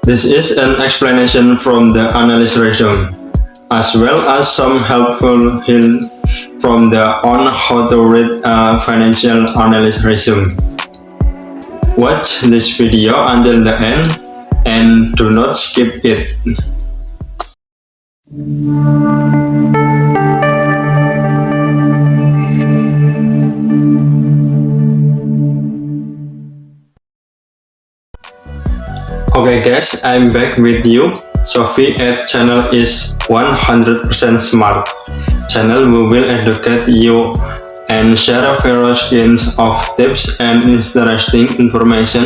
This is an explanation from the analyst resume, as well as some helpful hints from the on how to read a financial analyst resume. Watch this video until the end and do not skip it. Okay guys, I'm back with you. Sophie at channel is 100% smart. Channel will educate you and share various kinds of tips and interesting information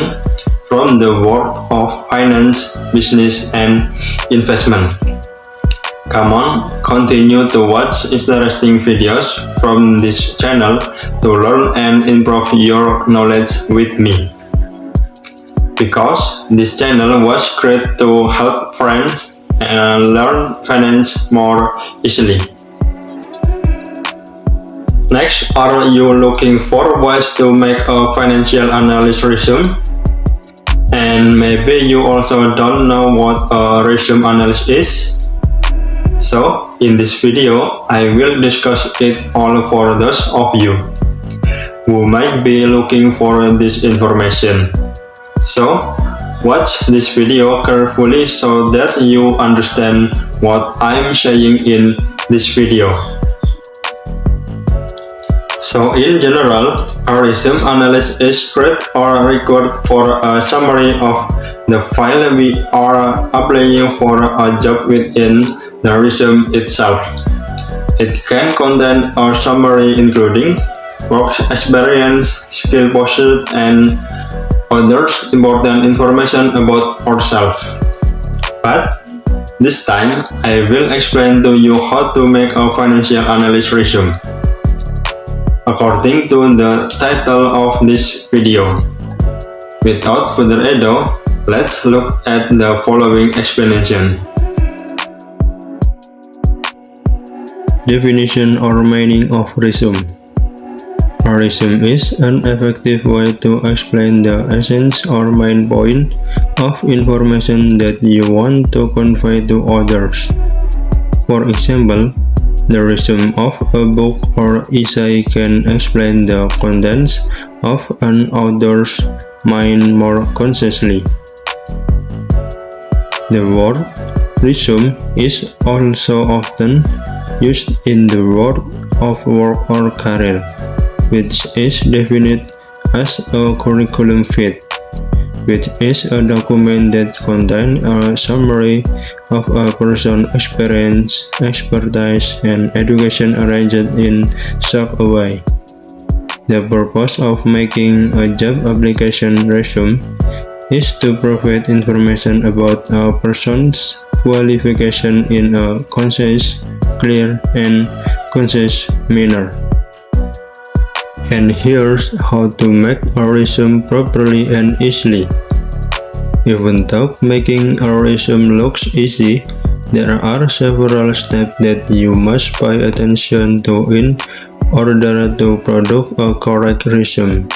from the world of finance, business, and investment. Come on, continue to watch interesting videos from this channel to learn and improve your knowledge with me. Because this channel was created to help friends learn finance more easily. Next, are you looking for ways to make a financial analyst resume? And maybe you also don't know what a resume analyst is? So, in this video, I will discuss it all for those of you who might be looking for this information. So, watch this video carefully so that you understand what I'm saying in this video. So in general, a resume analyst is create or record for a summary of the file we are applying for a job within the resume itself. It can contain a summary including work experience, skill pursuit, and others important information about ourselves. But this time, I will explain to you how to make a financial analyst resume, according to the title of this video. Without further ado, let's look at the following explanation. Definition or meaning of resume. A resume is an effective way to explain the essence or main point of information that you want to convey to others. For example, the resume of a book or essay can explain the contents of an author's mind more concisely. The word resume is also often used in the world of work or career, which is defined as a curriculum fit, which is a document that contains a summary of a person's experience, expertise, and education arranged in such a way. The purpose of making a job application resume is to provide information about a person's qualification in a concise, clear, and concise manner. And here's how to make a resume properly and easily. Even though making a resume looks easy, there are several steps that you must pay attention to in order to produce a correct resume.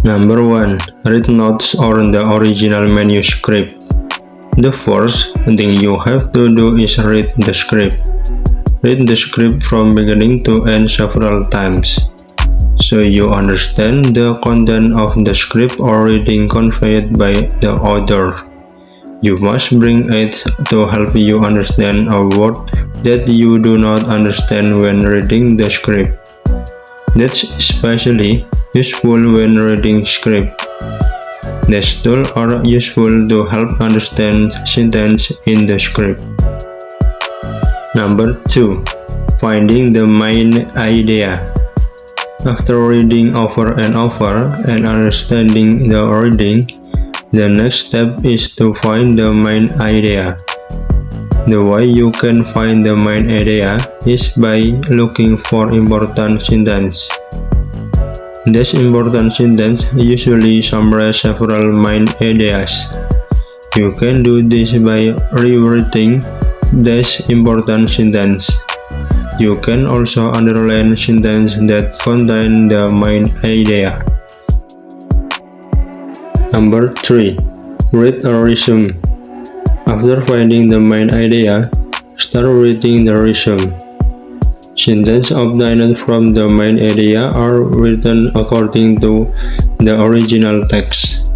Number 1. Read notes on the original manuscript. The first thing you have to do is read the script. Read the script from beginning to end several times, so you understand the content of the script or reading conveyed by the author. You must bring it to help you understand a word that you do not understand when reading the script. That's especially useful when reading script. These tools are useful to help understand sentences in the script. Number 2. Finding the main idea. After reading over and over and understanding the reading, the next step is to find the main idea. The way you can find the main idea is by looking for important sentences. This important sentence usually summarizes several main ideas. You can do this by rewriting this important sentence. You can also underline sentences that contain the main idea. Number 3. Read a resume. After finding the main idea, start reading the resume. Sentences obtained from the main idea are written according to the original text.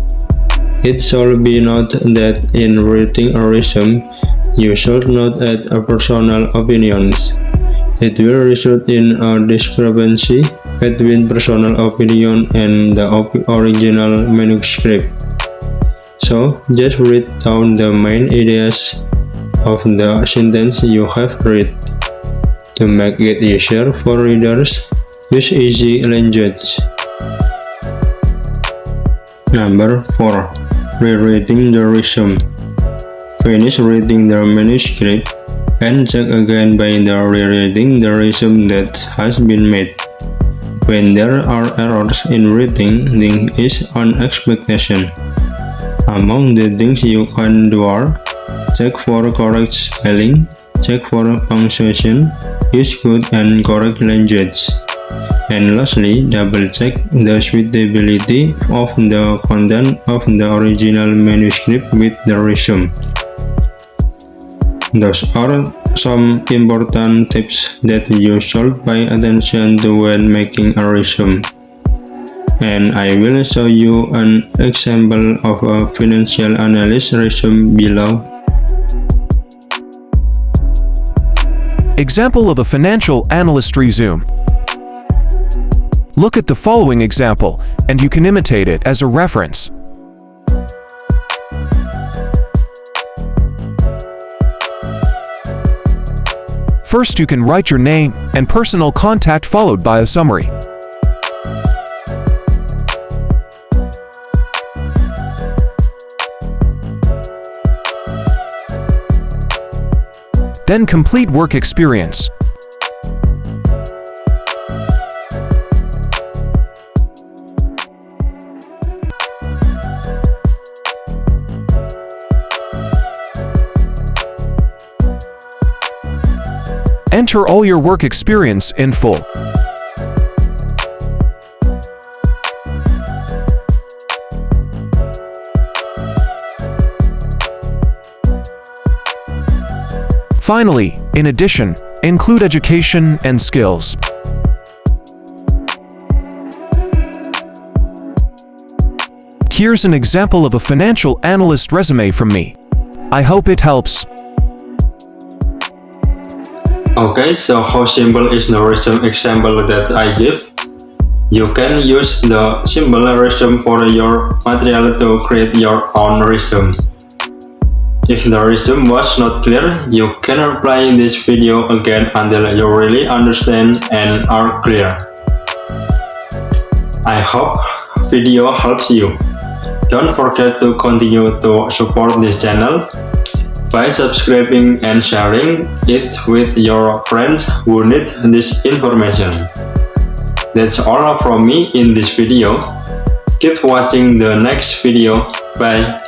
It should be noted that in reading a resume, you should not add personal opinions. It will result in a discrepancy between personal opinion and the original manuscript. So, just read down the main ideas of the sentence you have read. To make it easier for readers, use easy language. Number 4. Rereading the resume. Finish reading the manuscript and check again by rereading the resume that has been made. When there are errors in reading, this is an expectation. Among the things you can do are check for correct spelling, check for punctuation, use good and correct language, and lastly, double-check the suitability of the content of the original manuscript with the resume. Those are some important tips that you should pay attention to when making a resume. And I will show you an example of a financial analyst resume below. Example of a financial analyst resume. Look at the following example, and you can imitate it as a reference. First, you can write your name and personal contact followed by a summary. Then complete work experience. Enter all your work experience in full. Finally, in addition, include education and skills. Here's an example of a financial analyst resume from me. I hope it helps. Okay, so how simple is the resume example that I give? You can use the simple resume for your material to create your own resume. If the resume was not clear, you can replay this video again until you really understand and are clear. I hope video helps you. Don't forget to continue to support this channel by subscribing and sharing it with your friends who need this information. That's all from me in this video. Keep watching the next video. Bye.